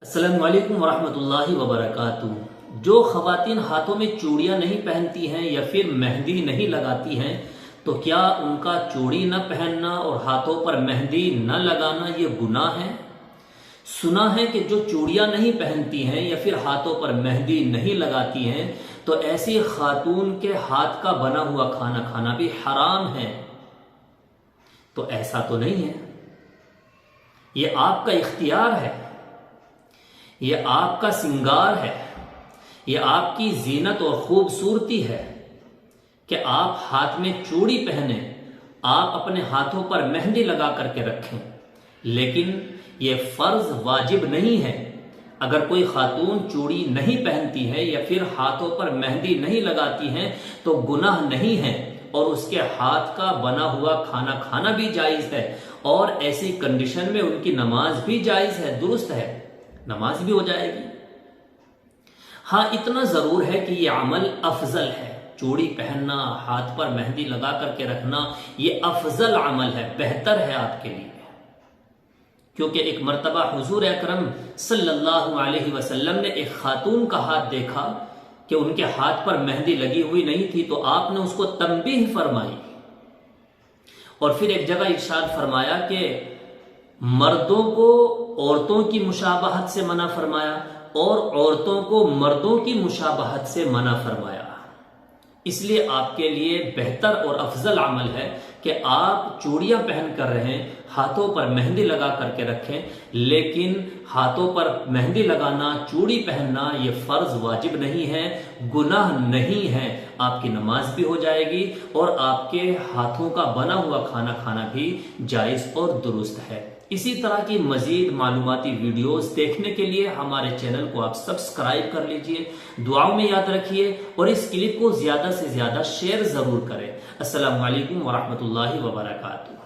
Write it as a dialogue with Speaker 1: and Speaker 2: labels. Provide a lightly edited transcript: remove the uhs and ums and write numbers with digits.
Speaker 1: अस्सलामु अलैकुम वरहमतुल्लाहि वबरकातुहू। जो ख़वातीन हाथों में चूड़ियाँ नहीं पहनती हैं या फिर मेहंदी नहीं लगाती हैं, तो क्या उनका चूड़ी न पहनना और हाथों पर मेहंदी न लगाना ये गुनाह है? सुना है कि जो चूड़ियाँ नहीं पहनती हैं या फिर हाथों पर मेहंदी नहीं लगाती हैं, तो ऐसी खातून के हाथ का बना हुआ खाना खाना भी हराम है। तो ऐसा तो नहीं है, ये आपका इख्तियार है, ये आपका सिंगार है, ये आपकी जीनत और खूबसूरती है कि आप हाथ में चूड़ी पहने, आप अपने हाथों पर मेहंदी लगा करके रखें, लेकिन ये फर्ज वाजिब नहीं है। अगर कोई खातून चूड़ी नहीं पहनती है या फिर हाथों पर मेहंदी नहीं लगाती है तो गुनाह नहीं है और उसके हाथ का बना हुआ खाना खाना भी जायज है, और ऐसी कंडीशन में उनकी नमाज भी जायज है, दुरुस्त है, नमाज भी हो जाएगी। हाँ, इतना जरूर है कि ये अमल अफजल है। चूड़ी पहनना, हाथ पर मेहंदी लगा करके रखना, ये अफजल अमल है, बेहतर है आपके लिए। क्योंकि एक मर्तबा हुजूर अकरम सल्लल्लाहु अलैहि वसल्लम ने एक खातून का हाथ देखा कि उनके हाथ पर मेहंदी लगी हुई नहीं थी, तो आपने उसको तंबीह फरमाई और फिर एक जगह इरशाद फरमाया कि मर्दों को औरतों की मुशाबहत से मना फरमाया और औरतों को मर्दों की मुशाबहत से मना फरमाया। इसलिए आपके लिए बेहतर और अफजल अमल है कि आप चूड़ियां पहन कर रहें, हाथों पर मेहंदी लगा करके रखें, लेकिन हाथों पर मेहंदी लगाना, चूड़ी पहनना ये फर्ज वाजिब नहीं है, गुनाह नहीं है। आपकी नमाज भी हो जाएगी और आपके हाथों का बना हुआ खाना खाना भी जायज और दुरुस्त है। इसी तरह की मजीद मालूमाती वीडियोस देखने के लिए हमारे चैनल को आप सब्सक्राइब कर लीजिए, दुआओं में याद रखिए और इस क्लिप को ज्यादा से ज्यादा शेयर जरूर करें। अस्सलामु अलैकुम वरहमतुल्लाहि वबरकातुहू।